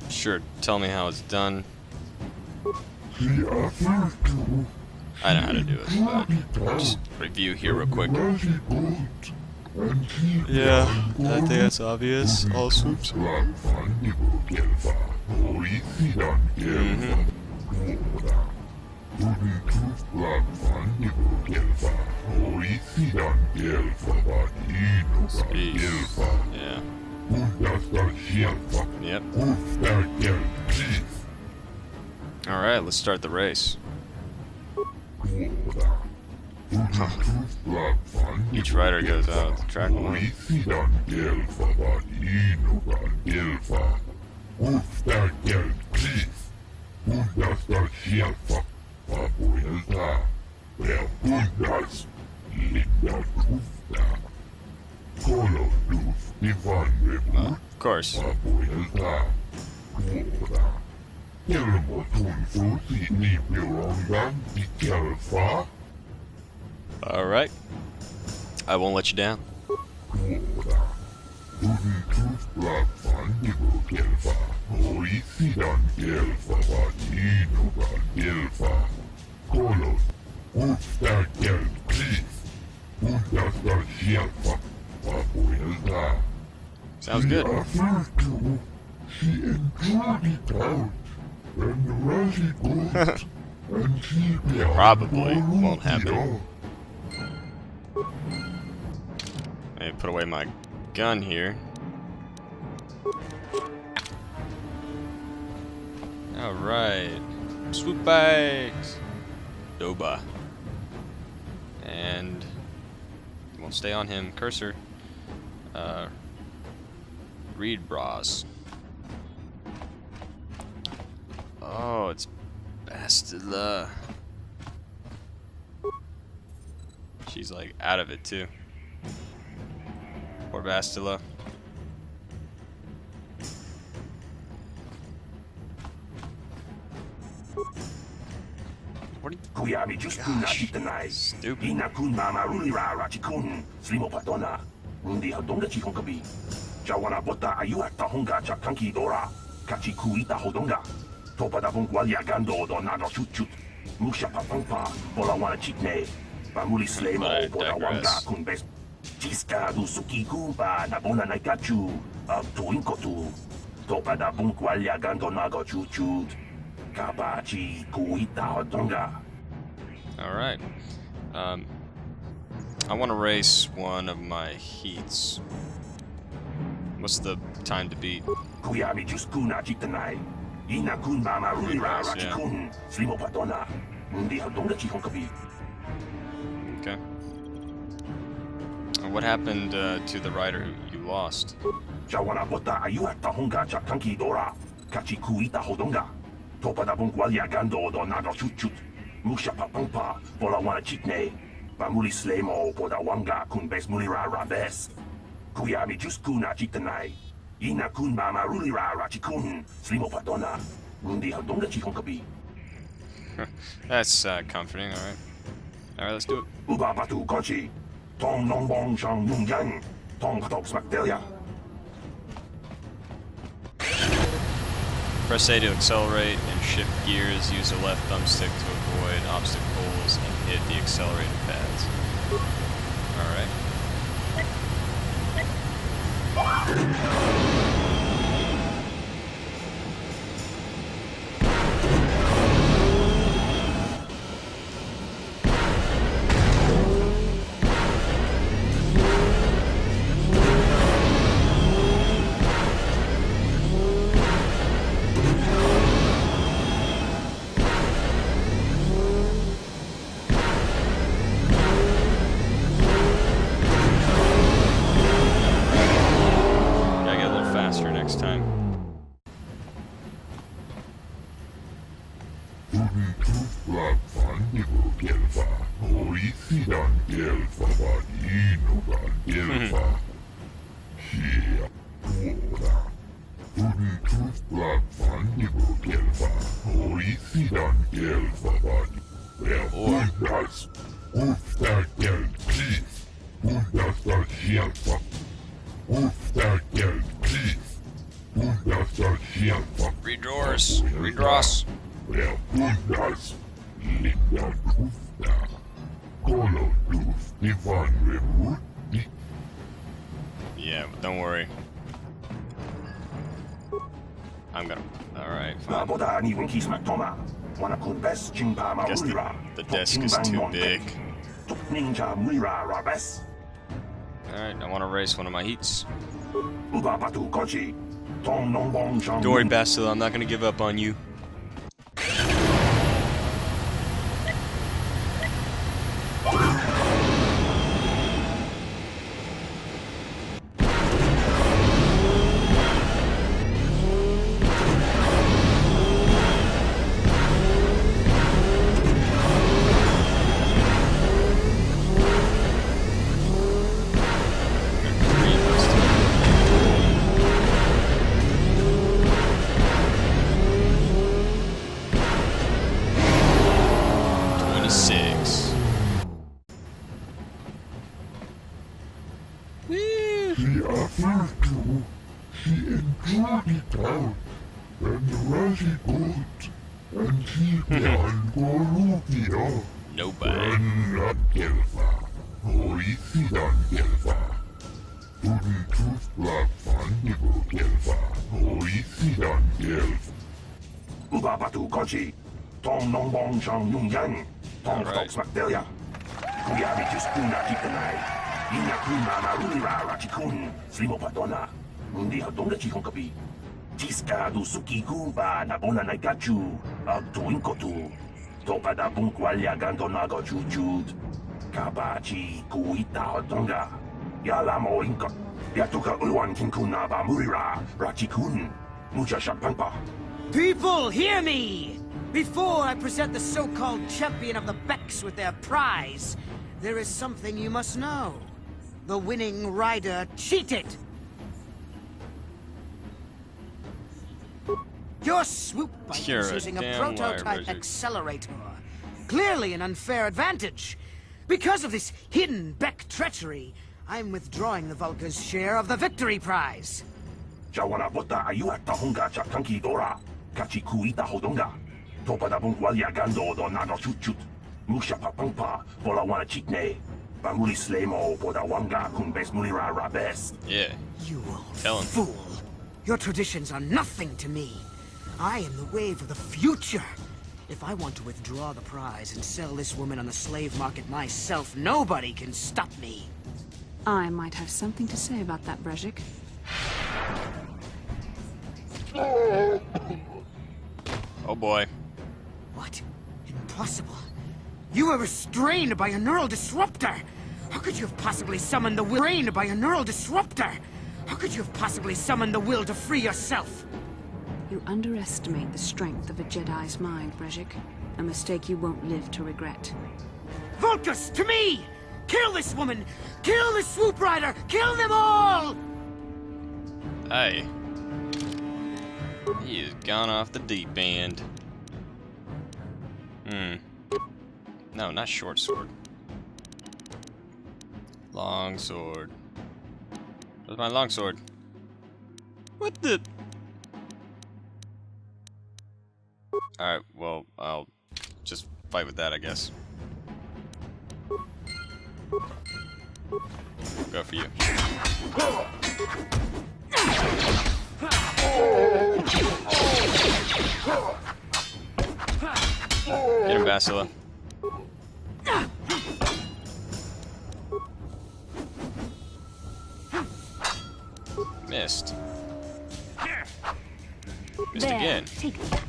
Sure, tell me how it's done. I know how to do it, but just review here real quick. Yeah, I think that's obvious. All swoops. Speed. Yeah. Yep. Alright, let's start the race. Huh. Each rider goes out the track alone. Of course. Alright. I won't let you down. Sounds good. Probably won't happen. Let me put away my gun here. Alright. Swoop bikes! Doba. And won't stay on him. Cursor. Read bras. Oh, it's Bastila. She's like out of it too. Poor Bastila. What are you? Gosh, stupid. Jawana bota ayuha tahonga cha kanki dora kachi kuita hodonga topa da bongwalia gando do nado chut musha papampa bola wana chitne pamuli slemo bola wanga kunbes jiska du suki kumba na bona naikachu up to inkotu topa da bongwalia gando nago chut kabachi kuita hodonga. All right. I want to race one of my heats. What's the time to beat? Okay. And what happened to the rider who you lost? Kuyami juskuna chitanai. Ina kun mama rulira rachikun slimo padona. Mundi hadonga chihonkabi. That's comforting, alright. Alright, let's do it. Uba batu konchi. Tong nong bong shang nung yang. Tong katok smakdelia. Press A to accelerate and shift gears. Use the left thumbstick to avoid obstacles and hit the accelerated pads. Alright. Redraws. Redraws. Yeah, but don't worry. I'm gonna. Alright, fine. Guess the desk is too big. Alright, I want to race one of my heats. Don't worry, Bastila, I'm not gonna give up on you. Nobody. Jiska do suki kumba na bona na gachu ag tuinkotu. Topada bunkwalya gandonago jujud. Kabachi kuita hotonga. Yalamo inko. Yatuka ulwan kinkuna ba murira rachikun. Mucha shampampa. People, hear me! Before I present the so-called champion of the Becks with their prize, there is something you must know. The winning rider cheated! Your Swoop bike You're is a using a damn prototype liar, Brejik. accelerator. Clearly an unfair advantage. Because of this hidden Beck treachery, I'm withdrawing the Vulca's share of the victory prize. Jawana bota ayuata honga cha tanki dora. Kachi kuita hodonga. Topada bunkwalya gando do nago chuchut. Musha papampa bola wana chitne. Bamuli slemo boda wanga kumbes mulira rabes. Yeah. You old Tell him. fool. Your traditions are nothing to me. I am the wave of the future. If I want to withdraw the prize and sell this woman on the slave market myself, nobody can stop me. I might have something to say about that, Brejik. Oh boy. What? Impossible. You were restrained by a neural disruptor. How could you have possibly summoned the will? Restrained by a neural disruptor. How could you have possibly summoned the will to free yourself? You underestimate the strength of a Jedi's mind, Brejik. A mistake you won't live to regret. Vulcus, to me! Kill this woman! Kill the Swoop Rider! Kill them all! Hey. He has gone off the deep end. No, not short sword. Long sword. Where's my long sword? What the? Alright, well, I'll just fight with that, I guess. Go for you. Get him, Bastila. Missed. Missed There, again. take that.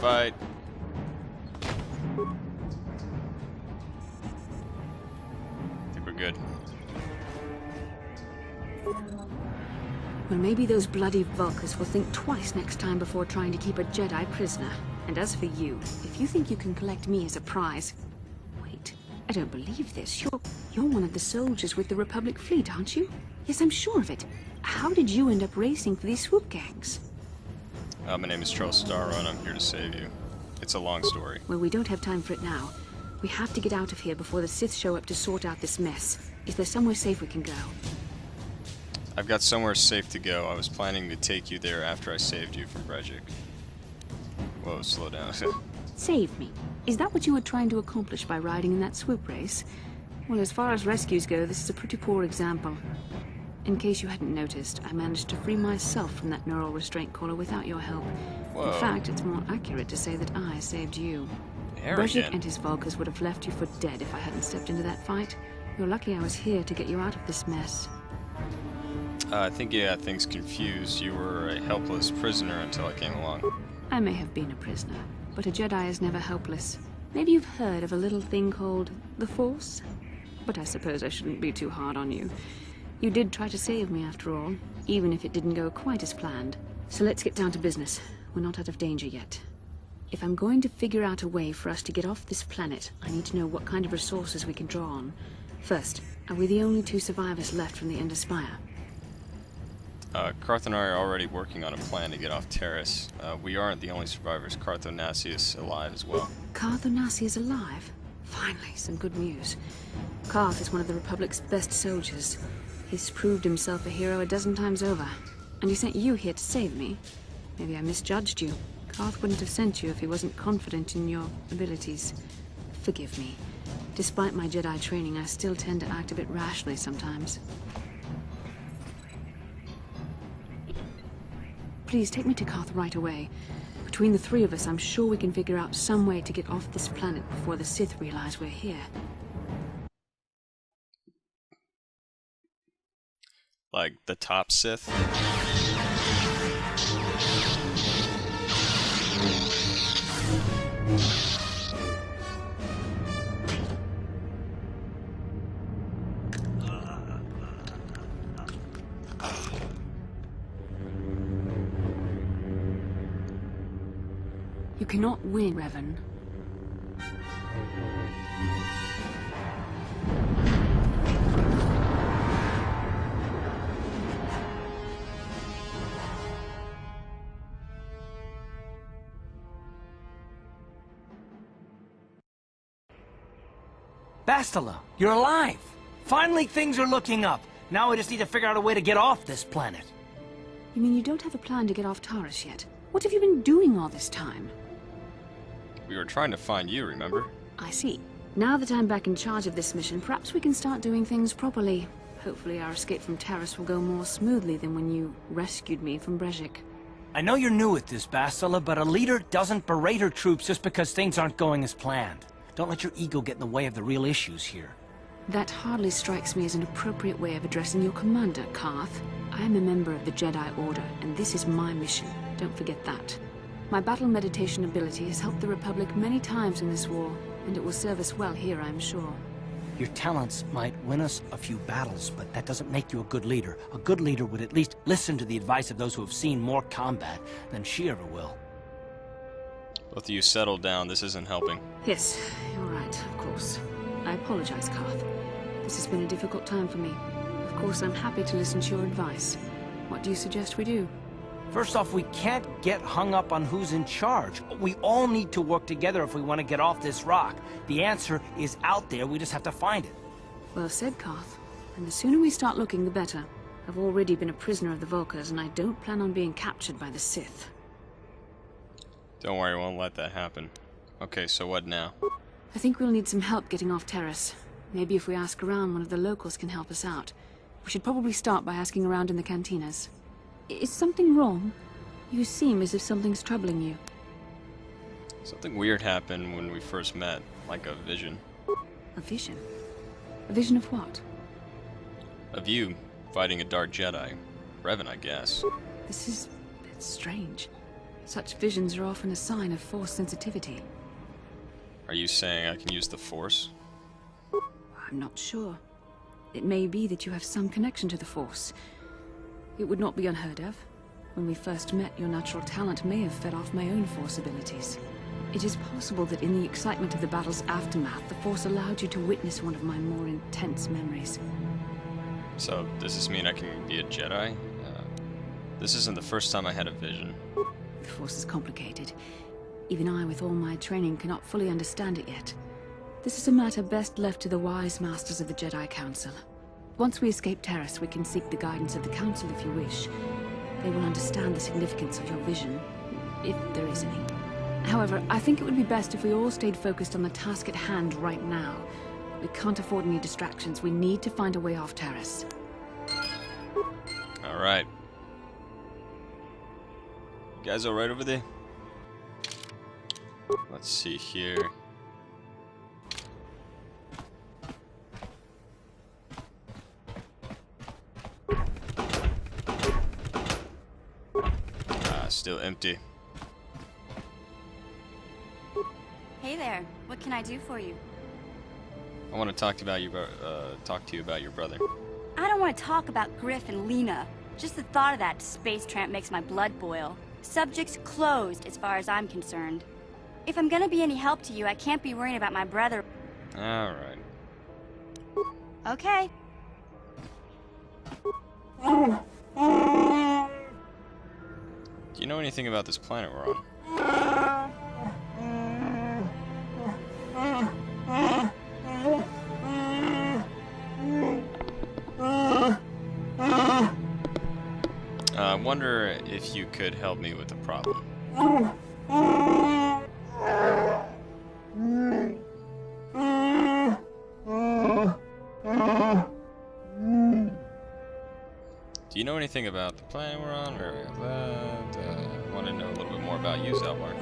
fight. I think we're good. Well, maybe those bloody Vulkars will think twice next time before trying to keep a Jedi prisoner. And as for you, if you think you can collect me as a prize... Wait, I don't believe this. You're one of the soldiers with the Republic fleet, aren't you? Yes, I'm sure of it. How did you end up racing for these Swoop gangs? My name is Starrun. I'm here to save you. It's a long story. Well, we don't have time for it now. We have to get out of here before the Sith show up to sort out this mess. Is there somewhere safe we can go? I've got somewhere safe to go. I was planning to take you there after I saved you from Brejik. Whoa, slow down. Save me? Is that what you were trying to accomplish by riding in that Swoop race? Well, as far as rescues go, this is a pretty poor example. In case you hadn't noticed, I managed to free myself from that neural restraint collar without your help. Whoa. In fact, it's more accurate to say that I saved you. Brejik and his Vulkars would have left you for dead if I hadn't stepped into that fight. You're lucky I was here to get you out of this mess. I think you got things confused. You were a helpless prisoner until I came along. I may have been a prisoner, but a Jedi is never helpless. Maybe you've heard of a little thing called the Force? But I suppose I shouldn't be too hard on you. You did try to save me after all, even if it didn't go quite as planned. So let's get down to business. We're not out of danger yet. If I'm going to figure out a way for us to get off this planet, I need to know what kind of resources we can draw on. First, are we the only 2 survivors left from the Ender Spire? Carth and I are already working on a plan to get off Taris. We aren't the only survivors. Carth Onasi is alive as well. Carth Onasi is alive? Finally, some good news. Carth is one of the Republic's best soldiers. He's proved himself a hero a dozen times over. And he sent you here to save me. Maybe I misjudged you. Carth wouldn't have sent you if he wasn't confident in your abilities. Forgive me. Despite my Jedi training, I still tend to act a bit rashly sometimes. Please take me to Carth right away. Between the 3 of us, I'm sure we can figure out some way to get off this planet before the Sith realize we're here. Like the top Sith? You cannot win, Revan. Bastila, you're alive! Finally, things are looking up. Now we just need to figure out a way to get off this planet. You mean you don't have a plan to get off Taris yet? What have you been doing all this time? We were trying to find you, remember? I see. Now that I'm back in charge of this mission, perhaps we can start doing things properly. Hopefully our escape from Taris will go more smoothly than when you rescued me from Brejik. I know you're new at this, Bastila, but a leader doesn't berate her troops just because things aren't going as planned. Don't let your ego get in the way of the real issues here. That hardly strikes me as an appropriate way of addressing your commander, Carth. I am a member of the Jedi Order, and this is my mission. Don't forget that. My battle meditation ability has helped the Republic many times in this war, and it will serve us well here, I'm sure. Your talents might win us a few battles, but that doesn't make you a good leader. A good leader would at least listen to the advice of those who have seen more combat than she ever will. Both of you settle down. This isn't helping. Yes, you're right, of course. I apologize, Carth. This has been a difficult time for me. Of course, I'm happy to listen to your advice. What do you suggest we do? First off, we can't get hung up on who's in charge. We all need to work together if we want to get off this rock. The answer is out there, we just have to find it. Well said, Carth. And the sooner we start looking, the better. I've already been a prisoner of the Vulkars, and I don't plan on being captured by the Sith. Don't worry, we won't let that happen. Okay, so what now? I think we'll need some help getting off Taris. Maybe if we ask around, one of the locals can help us out. We should probably start by asking around in the cantinas. Is something wrong? You seem as if something's troubling you. Something weird happened when we first met, like a vision. A vision? A vision of what? Of you fighting a dark Jedi. Revan, I guess. This is... it's strange. Such visions are often a sign of Force sensitivity. Are you saying I can use the Force? I'm not sure. It may be that you have some connection to the Force. It would not be unheard of. When we first met, your natural talent may have fed off my own Force abilities. It is possible that in the excitement of the battle's aftermath, the Force allowed you to witness one of my more intense memories. So, does this mean I can be a Jedi? This isn't the first time I had a vision. The Force is complicated. Even I, with all my training, cannot fully understand it yet. This is a matter best left to the wise masters of the Jedi Council. Once we escape Taris, we can seek the guidance of the Council if you wish. They will understand the significance of your vision, if there is any. However, I think it would be best if we all stayed focused on the task at hand right now. We can't afford any distractions. We need to find a way off Taris. Alright. You guys alright over there? Let's see here. Still empty. Hey there, what can I do for you? I want to talk to you about your brother. I don't want to talk about Griff and Lena. Just the thought of that space tramp makes my blood boil. Subject's closed as far as I'm concerned. If I'm gonna be any help to you, I can't be worrying about my brother. Alright. Okay. Do you know anything about this planet we're on? I wonder if you could help me with the problem. Do you know anything about the planet we're on, or I want to know a little bit more about you, Zelmar.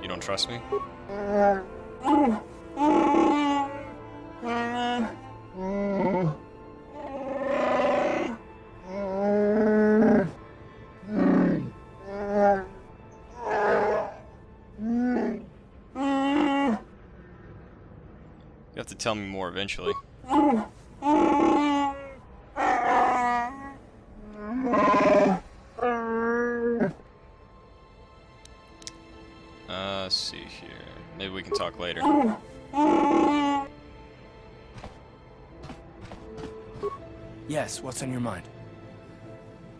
You don't trust me? You have to tell me more eventually. Let's see here. Maybe we can talk later. Yes, what's on your mind?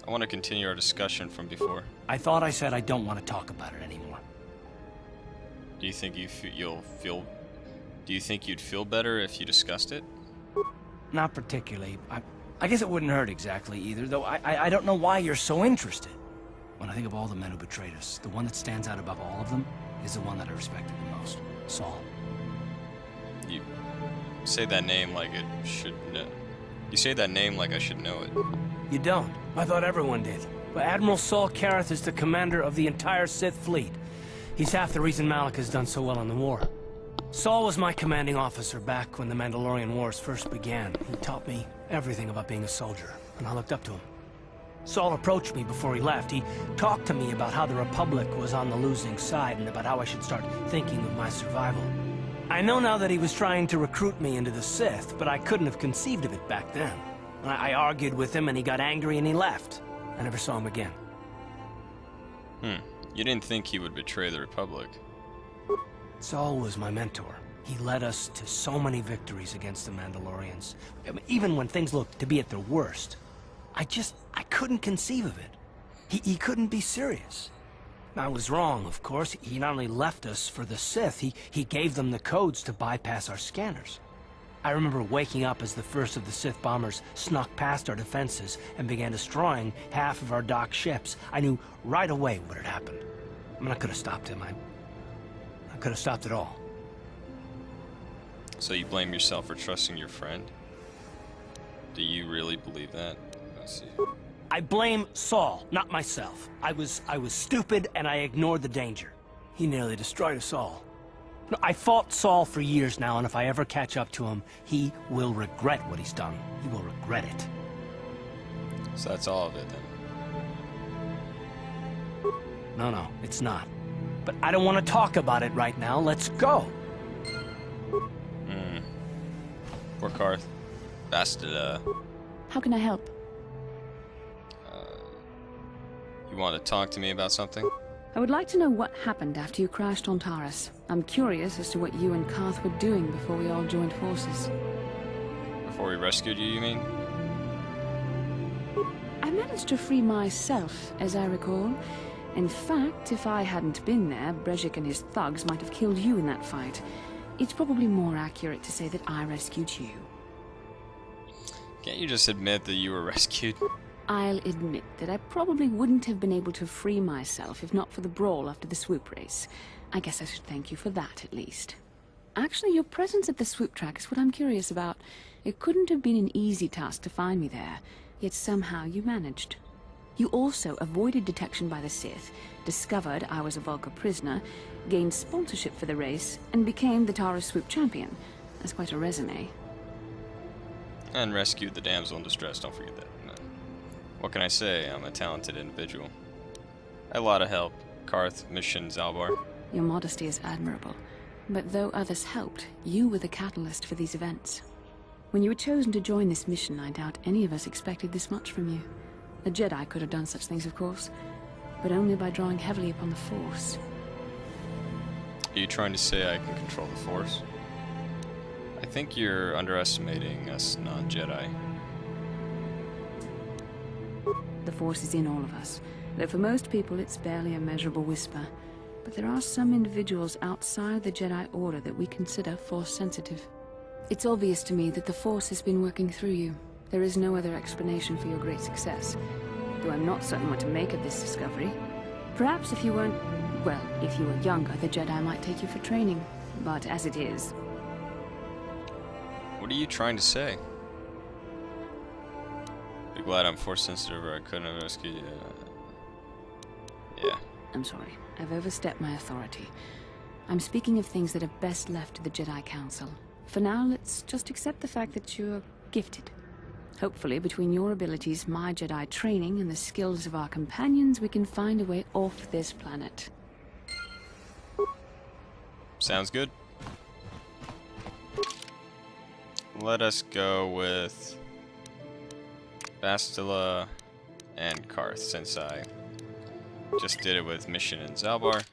I want to continue our discussion from before. I thought I said I don't want to talk about it anymore. Do you think you'll feel? Do you think you'd feel better if you discussed it? Not particularly. I guess it wouldn't hurt exactly either, though I don't know why you're so interested. When I think of all the men who betrayed us, the one that stands out above all of them is the one that I respected the most, Saul. You say that name like it should know. You say that name like I should know it. You don't. I thought everyone did. But Admiral Saul Karath is the commander of the entire Sith fleet. He's half the reason Malak has done so well in the war. Saul was my commanding officer back when the Mandalorian Wars first began. He taught me everything about being a soldier, and I looked up to him. Saul approached me before he left. He talked to me about how the Republic was on the losing side and about how I should start thinking of my survival. I know now that he was trying to recruit me into the Sith, but I couldn't have conceived of it back then. I argued with him and he got angry and he left. I never saw him again. You didn't think he would betray the Republic. Saul was my mentor. He led us to so many victories against the Mandalorians. I mean, even when things looked to be at their worst. I couldn't conceive of it. He couldn't be serious. I was wrong, of course. He not only left us for the Sith, he gave them the codes to bypass our scanners. I remember waking up as the first of the Sith bombers snuck past our defenses and began destroying half of our docked ships. I knew right away what had happened. I mean, I could have stopped him. I could have stopped it all. So you blame yourself for trusting your friend? Do you really believe that? Let's see. I blame Saul, not myself. I was stupid and I ignored the danger. He nearly destroyed us all. No, I fought Saul for years now, and if I ever catch up to him, he will regret what he's done. He will regret it. So that's all of it then. No, it's not. But I don't want to talk about it right now. Let's go. Poor Karth. Bastila. How can I help? You want to talk to me about something? I would like to know what happened after you crashed on Taris. I'm curious as to what you and Karth were doing before we all joined forces. Before we rescued you, you mean? I managed to free myself, as I recall. In fact, if I hadn't been there, Brejik and his thugs might have killed you in that fight. It's probably more accurate to say that I rescued you. Can't you just admit that you were rescued? I'll admit that I probably wouldn't have been able to free myself if not for the brawl after the Swoop race. I guess I should thank you for that, at least. Actually, your presence at the Swoop track is what I'm curious about. It couldn't have been an easy task to find me there, yet somehow you managed. You also avoided detection by the Sith, discovered I was a Vulca prisoner, gained sponsorship for the race, and became the Taris Swoop champion. That's quite a resume. And rescued the damsel in distress, don't forget that. What can I say? I'm a talented individual. I had a lot of help. Karth, Mission, Zalbar. Your modesty is admirable. But though others helped, you were the catalyst for these events. When you were chosen to join this mission, I doubt any of us expected this much from you. A Jedi could have done such things, of course, but only by drawing heavily upon the Force. Are you trying to say I can control the Force? I think you're underestimating us non-Jedi. The Force is in all of us, though for most people it's barely a measurable whisper. But there are some individuals outside the Jedi Order that we consider Force-sensitive. It's obvious to me that the Force has been working through you. There is no other explanation for your great success, though I'm not certain what to make of this discovery. Perhaps if you weren't... well, if you were younger, the Jedi might take you for training. But as it is... What are you trying to say? Be glad I'm Force sensitive or I couldn't have rescued you. Yeah. I'm sorry. I've overstepped my authority. I'm speaking of things that are best left to the Jedi Council. For now, let's just accept the fact that you're gifted. Hopefully, between your abilities, my Jedi training, and the skills of our companions, we can find a way off this planet. Sounds good. Let us go with Bastila and Karth, since I just did it with Mission and Zalbar.